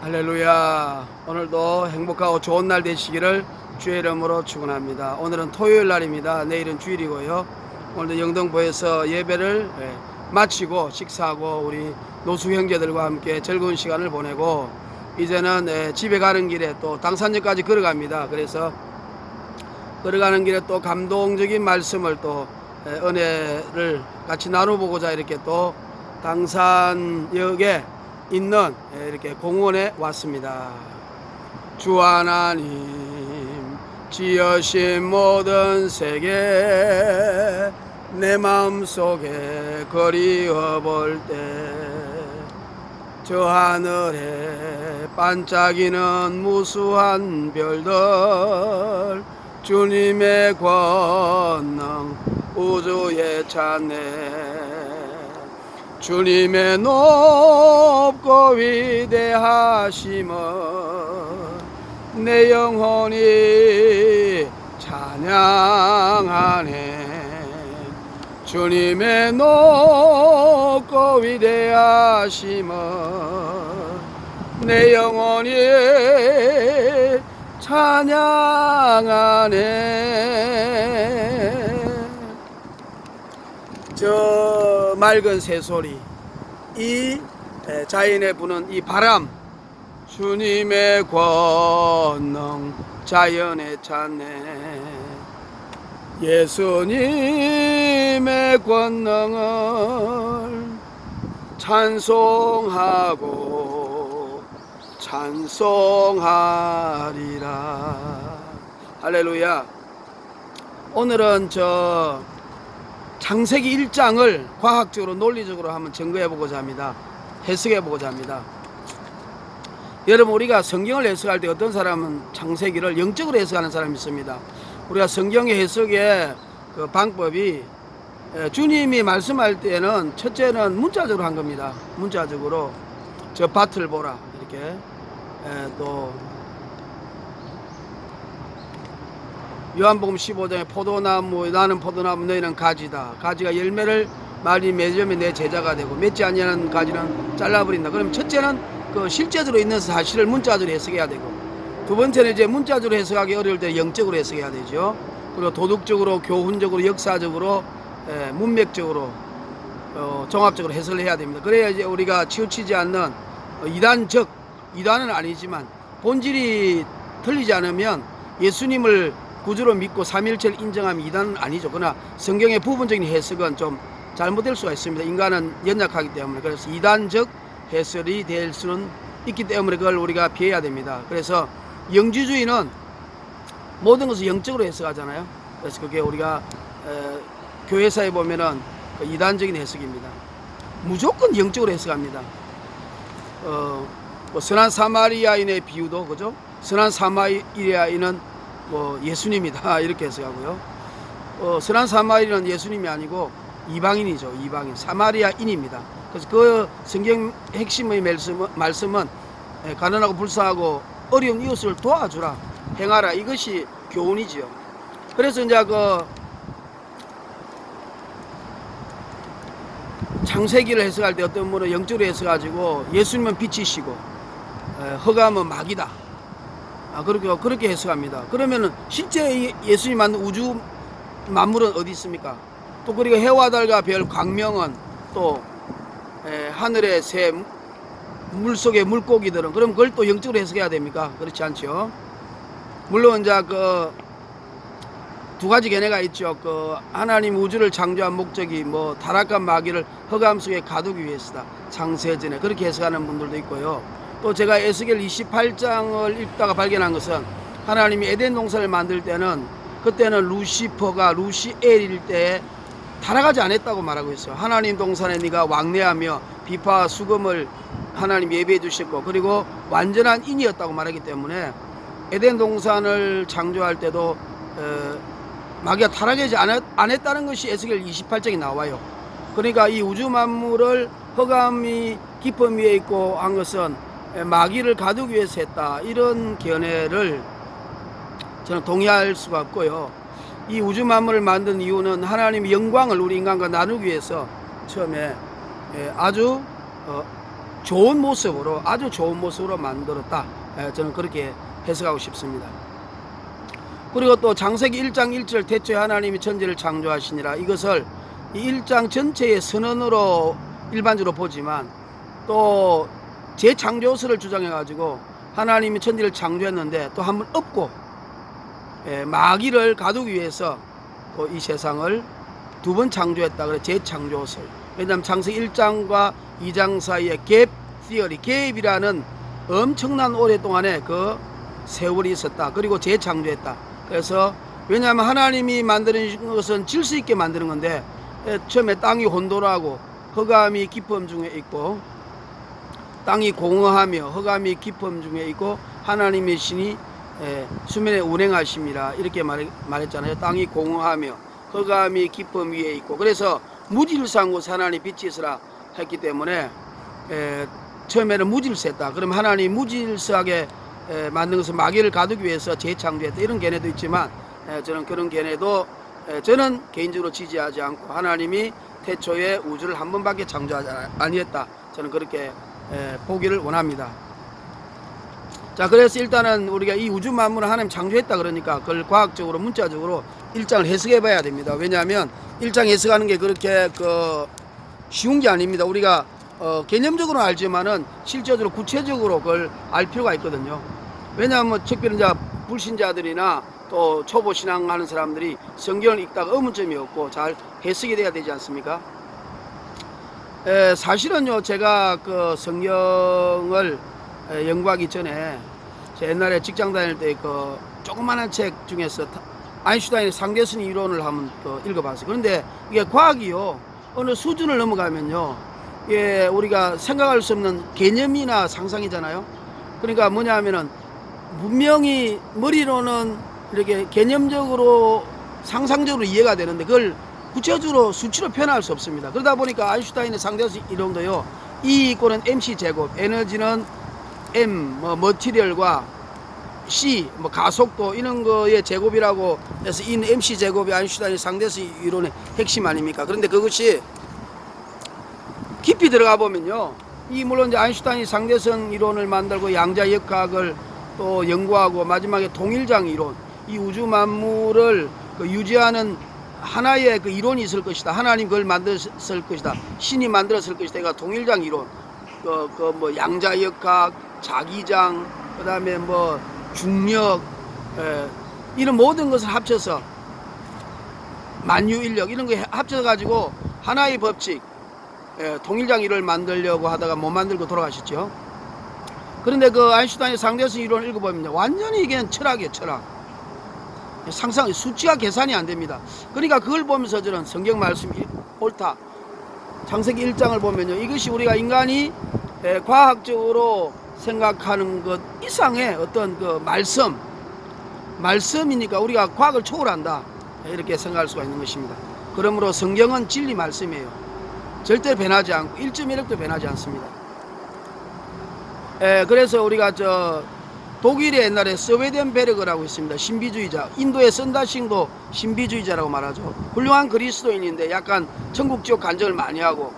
할렐루야. 오늘도 행복하고 좋은 날 되시기를 주의 이름으로 축원합니다. 오늘은 토요일 날입니다. 내일은 주일이고요. 오늘도 영등포에서 예배를 마치고 식사하고 우리 노수 형제들과 함께 즐거운 시간을 보내고 이제는 집에 가는 길에 또 당산역까지 걸어갑니다. 그래서 걸어가는 길에 또 감동적인 말씀을 또 은혜를 같이 나눠보고자 이렇게 또 당산역에 있는 이렇게 공원에 왔습니다. 주 하나님 지으신 모든 세계 내 마음속에 그리워 볼 때 저 하늘에 반짝이는 무수한 별들 주님의 권능 우주에 찬네 주님의 높고 위대하심은 내 영혼이 찬양하네 주님의 높고 위대하심은 내 영혼이 찬양하네 저 맑은 새소리 이 자연에 부는 이 바람 주님의 권능 자연에 찬네 예수님의 권능을 찬송하고 찬송하리라 할렐루야. 오늘은 저 창세기 1장을 과학적으로 논리적으로 한번 증거해 보고자 합니다. 해석해 보고자 합니다. 여러분, 우리가 성경을 해석할 때 어떤 사람은 창세기를 영적으로 해석하는 사람이 있습니다. 우리가 성경의 해석의 그 방법이 주님이 말씀할 때는 첫째는 문자적으로 한 겁니다. 문자적으로 저 밭을 보라 이렇게 또 요한복음 15장에 포도나무 나는 포도나무 너희는 가지다. 가지가 열매를 많이 맺으면 내 제자가 되고 맺지 아니하는 가지는 잘라버린다. 그럼 첫째는 그 실제적으로 있는 사실을 문자적으로 해석해야 되고 두 번째는 이제 문자적으로 해석하기 어려울 때 영적으로 해석해야 되죠. 그리고 도덕적으로 교훈적으로 역사적으로 문맥적으로 종합적으로 해석을 해야 됩니다. 그래야 이제 우리가 치우치지 않는 이단은 아니지만 본질이 틀리지 않으면 예수님을 구주로 믿고 삼일체를 인정하면 이단은 아니죠. 그러나 성경의 부분적인 해석은 좀 잘못될 수가 있습니다. 인간은 연약하기 때문에. 그래서 이단적 해설이 될 수는 있기 때문에 그걸 우리가 피해야 됩니다. 그래서 영지주의는 모든 것을 영적으로 해석하잖아요. 그래서 그게 우리가 교회사에 보면은 그 이단적인 해석입니다. 무조건 영적으로 해석합니다. 뭐 선한 사마리아인의 비유도 그죠? 선한 사마리아인은 뭐 예수님이다 이렇게 해석하고요. 선한 사마리아는 예수님이 아니고 이방인이죠. 이방인 사마리아인입니다. 그래서 그 성경 핵심의 말씀은 가난하고 불쌍하고 어려운 이웃을 도와주라 행하라 이것이 교훈이지요. 그래서 이제 그 창세기를 해석할 때 어떤 분은 영적으로 해석가지고 예수님은 빛이시고 흑암은 마귀다. 그렇게 해석합니다. 그러면은 실제 예수님 만든 우주 만물은 어디 있습니까? 또 그리고 해와 달과 별 광명은 또 하늘의 새 물속의 물고기들은 그럼 그걸 또 영적으로 해석해야 됩니까? 그렇지 않죠. 물론 이제 그 두 가지 견해가 있죠. 그 하나님 우주를 창조한 목적이 뭐 타락한 마귀를 흑암 속에 가두기 위해서다. 창세전에 그렇게 해석하는 분들도 있고요. 또 제가 에스겔 28장을 읽다가 발견한 것은 하나님이 에덴 동산을 만들 때는 그때는 루시퍼가 루시엘일 때 타락하지 않았다고 말하고 있어요. 하나님 동산에 네가 왕래하며 비파와 수금을 하나님 예배해 주셨고 그리고 완전한 인이었다고 말하기 때문에 에덴 동산을 창조할 때도 마귀가 타락하지 않았다는 것이 에스겔 28장에 나와요. 그러니까 이 우주 만물을 흑암이 깊음 위에 있고 한 것은 마귀를 가두기 위해서 했다. 이런 견해를 저는 동의할 수가 없고요. 이 우주 만물을 만든 이유는 하나님의 영광을 우리 인간과 나누기 위해서 처음에 아주 좋은 모습으로, 아주 좋은 모습으로 만들었다. 저는 그렇게 해석하고 싶습니다. 그리고 또 창세기 1장 1절 태초에 하나님이 천지를 창조하시니라, 이것을 이 1장 전체의 선언으로 일반적으로 보지만 또 재창조설을 주장해 가지고 하나님이 천지를 창조했는데 또 한번 엎고 마귀를 가두기 위해서 또 이 세상을 두 번 창조했다. 그래 재창조설. 왜냐하면 창세기 1장과 2장 사이에 갭 티어리, 갭이라는 엄청난 오랫동안에 그 세월이 있었다. 그리고 재창조했다. 그래서 왜냐하면 하나님이 만드는 것은 질서 있게 만드는 건데 처음에 땅이 혼돈하고 흑암이 깊음 중에 있고 땅이 공허하며 흑암이 깊음 중에 있고 하나님의 신이 수면에 운행하심이라 이렇게 말했잖아요. 땅이 공허하며 흑암이 깊음 위에 있고, 그래서 무질서한 곳에 하나님 빛이 있으라 했기 때문에 처음에는 무질서했다. 그럼 하나님 무질서하게 만든 것은 마귀를 가두기 위해서 재창조했다, 이런 견해도 있지만 저는 그런 견해도 저는 개인적으로 지지하지 않고 하나님이 태초에 우주를 한 번밖에 창조하지 아니했다, 저는 그렇게 보기를 원합니다. 자, 그래서 일단은 우리가 이 우주 만물을 하나님 창조했다 그러니까 그걸 과학적으로 문자적으로 1장을 해석해 봐야 됩니다. 왜냐하면 1장 해석하는 게 그렇게 쉬운 게 아닙니다. 우리가 개념적으로는 알지만은 실제적으로 구체적으로 그걸 알 필요가 있거든요. 왜냐하면 특별히 이제 불신자들이나 또 초보 신앙하는 사람들이 성경을 읽다가 의문점이 없고 잘 해석이 돼야 되지 않습니까? 사실은요, 제가 그 성경을 연구하기 전에 제 옛날에 직장 다닐 때 그 조그마한 책 중에서 아인슈타인의 상대성 이론을 한번 읽어봤어요. 그런데 이게 과학이요, 어느 수준을 넘어가면요, 예, 우리가 생각할 수 없는 개념이나 상상이잖아요. 그러니까 뭐냐 하면은 분명히 머리로는 이렇게 개념적으로 상상적으로 이해가 되는데 그걸 구체적으로 수치로 표현할 수 없습니다. 그러다 보니까 아인슈타인의 상대성 이론도요, E 이꼴은 mc 제곱, 에너지는 m 머티리얼과 c 가속도 이런 거의 제곱이라고 해서 이 mc 제곱이 아인슈타인의 상대성 이론의 핵심 아닙니까? 그런데 그것이 깊이 들어가 보면요, 이 물론 이제 아인슈타인이 상대성 이론을 만들고 양자 역학을 또 연구하고 마지막에 통일장 이론, 이 우주 만물을 유지하는 하나의 그 이론이 있을 것이다. 하나님 그걸 만들었을 것이다. 신이 만들었을 것이다. 그러니까 통일장 이론, 뭐 양자 역학, 자기장, 그다음에 뭐 중력, 이런 모든 것을 합쳐서 만유인력 이런 거 합쳐 가지고 하나의 법칙, 통일장 이론을 만들려고 하다가 못 만들고 돌아가셨죠. 그런데 그 아인슈타인의 상대성 이론을 읽어보면 완전히 이게 철학이에요, 철학. 상상, 수치가 계산이 안 됩니다. 그러니까 그걸 보면서 저는 성경 말씀이 옳다. 창세기 1장을 보면요, 이것이 우리가 인간이 과학적으로 생각하는 것 이상의 어떤 그 말씀이니까 우리가 과학을 초월한다, 이렇게 생각할 수가 있는 것입니다. 그러므로 성경은 진리 말씀이에요. 절대 변하지 않고 1.1획도 변하지 않습니다. 그래서 우리가 독일의 옛날에 스웨덴베르그라고 있습니다. 신비주의자. 인도의 선다싱도 신비주의자라고 말하죠. 훌륭한 그리스도인인데 약간 천국 지옥 간증을 많이 하고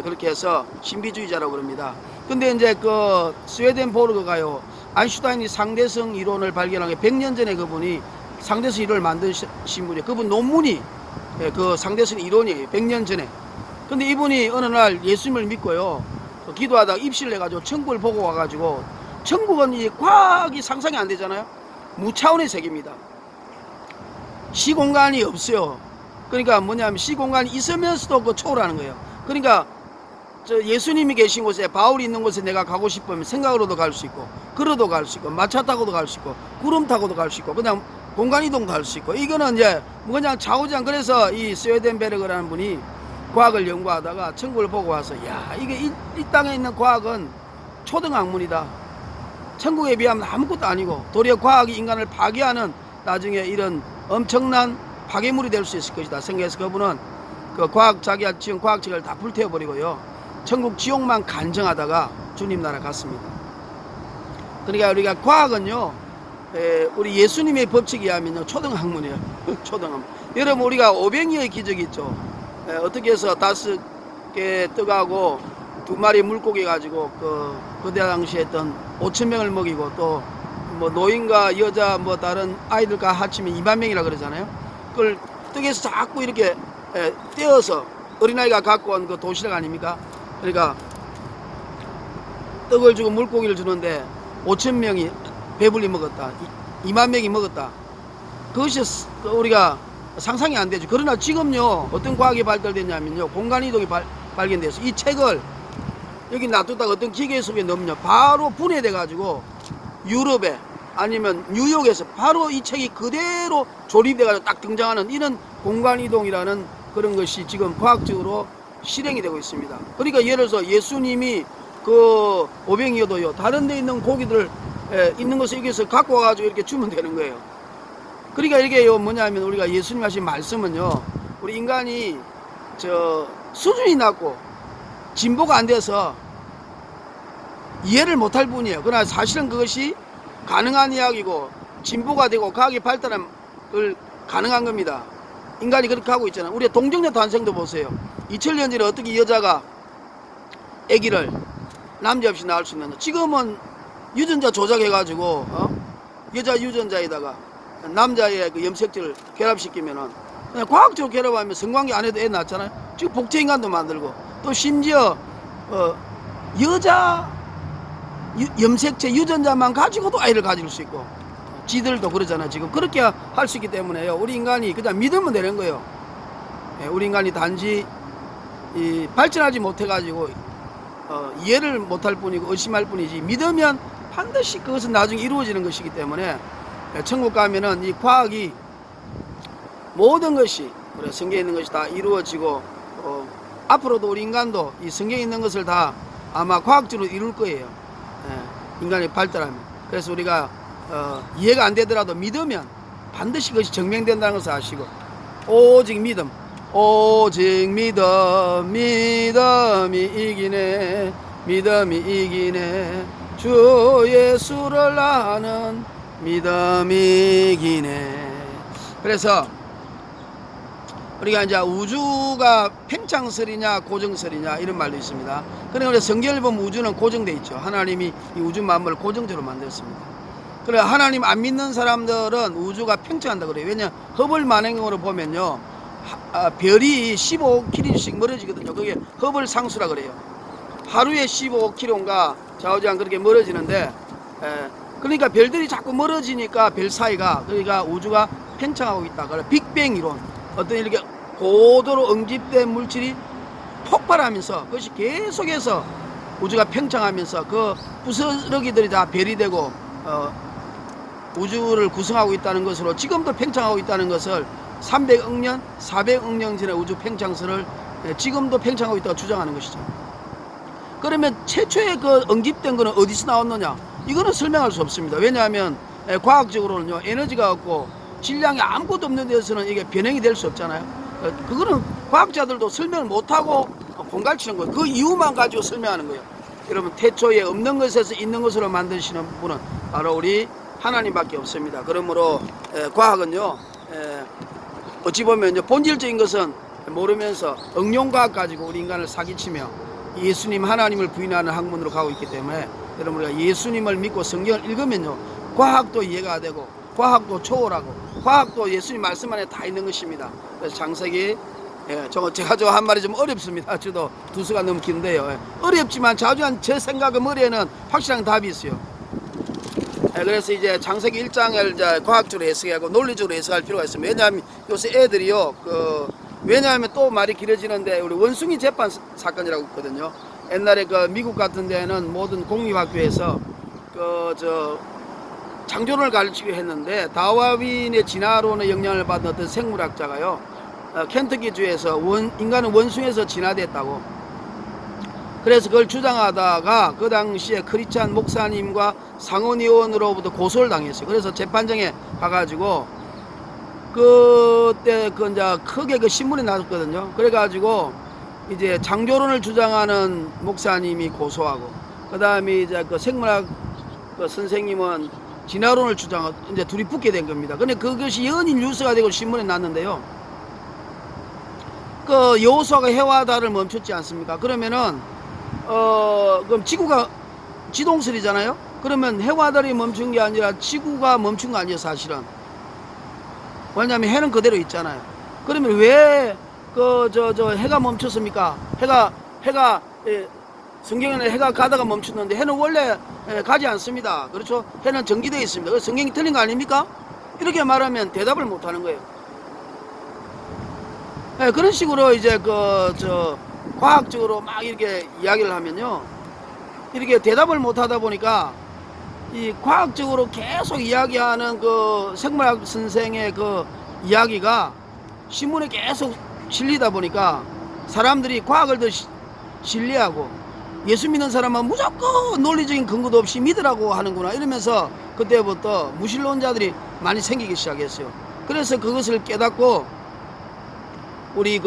그렇게 해서 신비주의자라고 그럽니다. 근데 이제 그 스웨덴베르그가요, 아인슈타인이 상대성 이론을 발견한 게 100년 전에 그분이 상대성 이론을 만드신 분이에요. 그분 논문이 그 상대성 이론이에요. 100년 전에. 근데 이분이 어느 날 예수님을 믿고요, 기도하다가 입실을 해가지고 천국을 보고 와가지고, 천국은 이 과학이 상상이 안 되잖아요. 무차원의 세계입니다. 시공간이 없어요. 그러니까 뭐냐면 시공간이 있으면서도 그 초월하는 거예요. 그러니까 예수님이 계신 곳에, 바울이 있는 곳에 내가 가고 싶으면 생각으로도 갈 수 있고, 걸어도 갈 수 있고, 마차 타고도 갈 수 있고, 구름 타고도 갈 수 있고, 그냥 공간 이동도 할 수 있고, 이거는 이제 그냥 좌우장. 그래서 이 스웨덴베르그라는 분이 과학을 연구하다가 천국을 보고 와서, 야, 이게 이 땅에 있는 과학은 초등학문이다. 천국에 비하면 아무것도 아니고 도리어 과학이 인간을 파괴하는 나중에 이런 엄청난 파괴물이 될 수 있을 것이다 생각해서 그분은 그 자기가 지은 과학책을 다 불태워버리고요, 천국 지옥만 간증하다가 주님 나라 갔습니다. 그러니까 우리가 과학은요, 우리 예수님의 법칙에 의하면요, 초등학문이에요. 초등학문. 여러분, 우리가 오병이어의 기적이 있죠. 어떻게 해서 5개 떡하고 두 마리 물고기 가지고 그때 당시에 했던 5천 명을 먹이고 또 뭐 노인과 여자 뭐 다른 아이들과 합치면 2만 명이라 그러잖아요. 그걸 떡에서 자꾸 이렇게 떼어서 어린아이가 갖고 온 그 도시락 아닙니까? 그러니까 떡을 주고 물고기를 주는데 5천 명이 배불리 먹었다. 2만 명이 먹었다. 그것이 우리가 상상이 안 되죠. 그러나 지금요, 어떤 과학이 발달됐냐면요, 공간이동이 발견돼서 이 책을 여기 놔뒀다가 어떤 기계 속에 넣으면 바로 분해돼 가지고 유럽에 아니면 뉴욕에서 바로 이 책이 그대로 조립돼 가지고 딱 등장하는 이런 공간이동이라는 그런 것이 지금 과학적으로 실행이 되고 있습니다. 그러니까 예를 들어서 예수님이 그 오병이어도요, 다른 데 있는 고기들 있는 것을 여기서 갖고 와가지고 이렇게 주면 되는 거예요. 그러니까 이게 뭐냐면 우리가 예수님 하신 말씀은요, 우리 인간이 수준이 낮고 진보가 안 돼서 이해를 못할 뿐이에요. 그러나 사실은 그것이 가능한 이야기고 진보가 되고 과학이 발달하면 그걸 가능한 겁니다. 인간이 그렇게 하고 있잖아요. 우리의 동정녀 탄생도 보세요. 2000년 전에 어떻게 여자가 아기를 남자 없이 낳을 수 있느냐. 지금은 유전자 조작해가지고 여자 유전자에다가 남자의 그 염색체를 결합시키면은 그냥 과학적으로 결합하면 성관계 안 해도 애 낳잖아요. 지금 복제인간도 만들고 또 심지어 여자 염색체 유전자만 가지고도 아이를 가질 수 있고 지들도 그러잖아요. 지금 그렇게 할 수 있기 때문에요. 우리 인간이 그냥 믿으면 되는 거예요. 우리 인간이 단지 발전하지 못해가지고 이해를 못할 뿐이고 의심할 뿐이지 믿으면 반드시 그것은 나중에 이루어지는 것이기 때문에 천국 가면은 이 과학이 모든 것이 우리 성경에 있는 것이 다 이루어지고 앞으로도 우리 인간도 이 성경에 있는 것을 다 아마 과학적으로 이룰 거예요. 인간이 발달하면. 그래서 우리가 이해가 안 되더라도 믿으면 반드시 그것이 증명된다는 것을 아시고 오직 믿음, 오직 믿음, 믿음이 이기네, 믿음이 이기네, 주 예수를 아는 믿음이 이기네. 그래서 우리가 이제 우주가 팽창설이냐 고정설이냐 이런 말도 있습니다. 그러니까 성경을 보면 우주는 고정되어 있죠. 하나님이 이 우주 만물을 고정적으로 만들었습니다. 그래 하나님 안 믿는 사람들은 우주가 팽창한다 그래요. 왜냐 허블 만행으로 보면요, 별이 15km씩 멀어지거든요. 그게 허블 상수라 그래요. 하루에 15km인가 좌우지간 그렇게 멀어지는데, 그러니까 별들이 자꾸 멀어지니까 별 사이가, 그러니까 우주가 팽창하고 있다. 그래 빅뱅 이론, 어떤 이렇게 고도로 응집된 물질이 폭발하면서 그것이 계속해서 우주가 팽창하면서 그 부스러기들이 다 별이 되고 우주를 구성하고 있다는 것으로 지금도 팽창하고 있다는 것을 300억 년, 400억 년 전에 우주 팽창설을 지금도 팽창하고 있다고 주장하는 것이죠. 그러면 최초의 그 응집된 거는 어디서 나왔느냐? 이거는 설명할 수 없습니다. 왜냐하면 과학적으로는요, 에너지가 없고 질량이 아무것도 없는 데서는 이게 변형이 될 수 없잖아요. 그거는 과학자들도 설명을 못하고 공갈치는 거예요. 그 이유만 가지고 설명하는 거예요. 여러분, 태초에 없는 것에서 있는 것으로 만드시는 분은 바로 우리 하나님밖에 없습니다. 그러므로 과학은요, 어찌 보면 본질적인 것은 모르면서 응용과학 가지고 우리 인간을 사기치며 예수님 하나님을 부인하는 학문으로 가고 있기 때문에 여러분, 우리가 예수님을 믿고 성경을 읽으면요, 과학도 이해가 되고 과학도 초월하고 과학도 예수님 말씀 안에 다 있는 것입니다. 그래서 창세기, 제가 저 한 말이 좀 어렵습니다. 저도 2시간 넘긴데요. 어렵지만 자주 한 제 생각의 머리에는 확실한 답이 있어요. 그래서 이제 창세기 1장을 이제 과학적으로 해석하고 논리적으로 해석할 필요가 있습니다. 왜냐하면 요새 애들이요, 왜냐하면 또 말이 길어지는데 우리 원숭이 재판 사건이라고 있거든요. 옛날에 미국 같은 데는 모든 공립학교에서 창조론을 가르치기로 했는데 다윈의 진화론의 영향을 받은 어떤 생물학자가요, 켄터키주에서 인간은 원숭이에서 진화됐다고, 그래서 그걸 주장하다가 그 당시에 크리스찬 목사님과 상원의원으로부터 고소를 당했어요. 그래서 재판정에 가가지고 그때 이제 크게 그 신문이 나왔거든요. 그래가지고 이제 창조론을 주장하는 목사님이 고소하고, 그 다음에 이제 그 생물학 선생님은 진화론을 주장하고, 이제 둘이 붙게 된 겁니다. 근데 그것이 연일 뉴스가 되고 신문에 났는데요, 그 여호수아가 해와 달을 멈췄지 않습니까? 그러면은 그럼 지구가 지동설이잖아요. 그러면 해와들이 멈춘 게 아니라 지구가 멈춘 거 아니에요, 사실은. 왜냐하면 해는 그대로 있잖아요. 그러면 왜 해가 멈췄습니까? 해가 성경에는 해가 가다가 멈추는데 해는 원래 가지 않습니다. 그렇죠? 해는 정지되어 있습니다. 그래서 성경이 틀린 거 아닙니까? 이렇게 말하면 대답을 못 하는 거예요. 그런 식으로 이제 과학적으로 막 이렇게 이야기를 하면요. 이렇게 대답을 못 하다 보니까 이 과학적으로 계속 이야기하는 그 생물학 선생의 그 이야기가 신문에 계속 실리다 보니까 사람들이 과학을 더 신뢰하고 예수 믿는 사람은 무조건 논리적인 근거도 없이 믿으라고 하는구나 이러면서 그때부터 무신론자들이 많이 생기기 시작했어요. 그래서 그것을 깨닫고 우리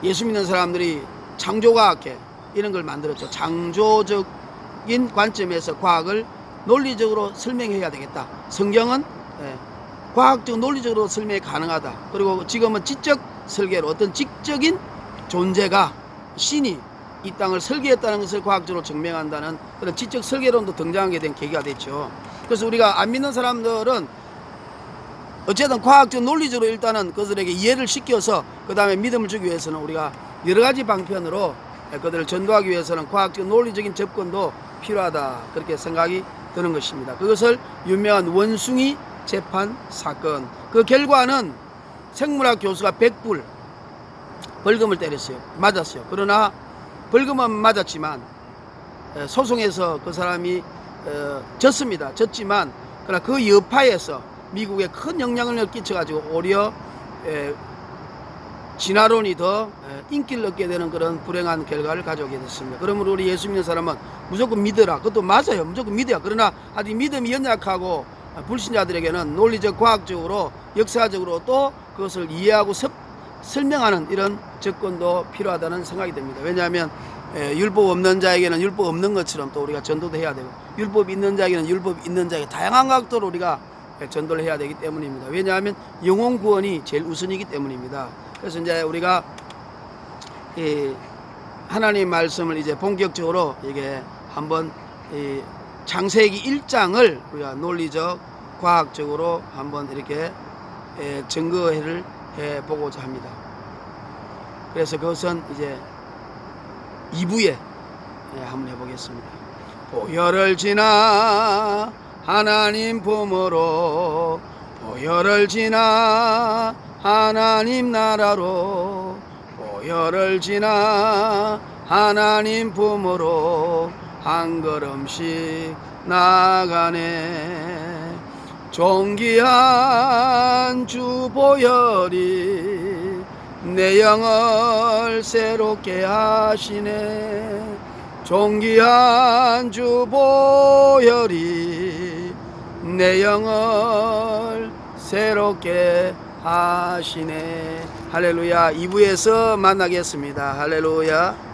예수 믿는 사람들이 창조과학회 이런 걸 만들었죠. 창조적인 관점에서 과학을 논리적으로 설명해야 되겠다. 성경은 과학적 논리적으로 설명이 가능하다. 그리고 지금은 지적 설계로 어떤 지적인 존재가 신이 이 땅을 설계했다는 것을 과학적으로 증명한다는 그런 지적 설계론도 등장하게 된 계기가 됐죠. 그래서 우리가 안 믿는 사람들은 어쨌든 과학적 논리적으로 일단은 그들에게 이해를 시켜서 그 다음에 믿음을 주기 위해서는 우리가 여러 가지 방편으로 그들을 전도하기 위해서는 과학적 논리적인 접근도 필요하다 그렇게 생각이 드는 것입니다. 그것을 유명한 원숭이 재판 사건, 그 결과는 생물학 교수가 100불 벌금을 때렸어요. 맞았어요. 그러나 벌금은 맞았지만 소송에서 그 사람이 졌습니다. 졌지만 그러나 그 여파에서 미국에 큰 영향을 끼쳐가지고 오히려 진화론이 더 인기를 얻게 되는 그런 불행한 결과를 가져오게 됐습니다. 그러므로 우리 예수 믿는 사람은 무조건 믿어라. 그것도 맞아요. 무조건 믿어야. 그러나 아직 믿음이 연약하고 불신자들에게는 논리적, 과학적으로, 역사적으로 또 그것을 이해하고 설명하는 이런 접근도 필요하다는 생각이 듭니다. 왜냐하면 율법 없는 자에게는 율법 없는 것처럼 또 우리가 전도도 해야 되고 율법 있는 자에게는 율법 있는 자에게 다양한 각도로 우리가 전도를 해야 되기 때문입니다. 왜냐하면 영혼 구원이 제일 우선이기 때문입니다. 그래서 이제 우리가 하나님 말씀을 이제 본격적으로 이게 한번 창세기 1장을 우리가 논리적, 과학적으로 한번 이렇게 증거를 해보고자 합니다. 그래서 그것은 이제 2부에 한번 해보겠습니다. 보혈을 지나 하나님 품으로 보혈을 지나 하나님 나라로 보혈을 지나 하나님 품으로 한 걸음씩 나가네. 존귀한 주 보혈이 내 영을 새롭게 하시네. 존귀한 주 보혈이 내 영을 새롭게 하시네. 할렐루야. 2부에서 만나겠습니다. 할렐루야.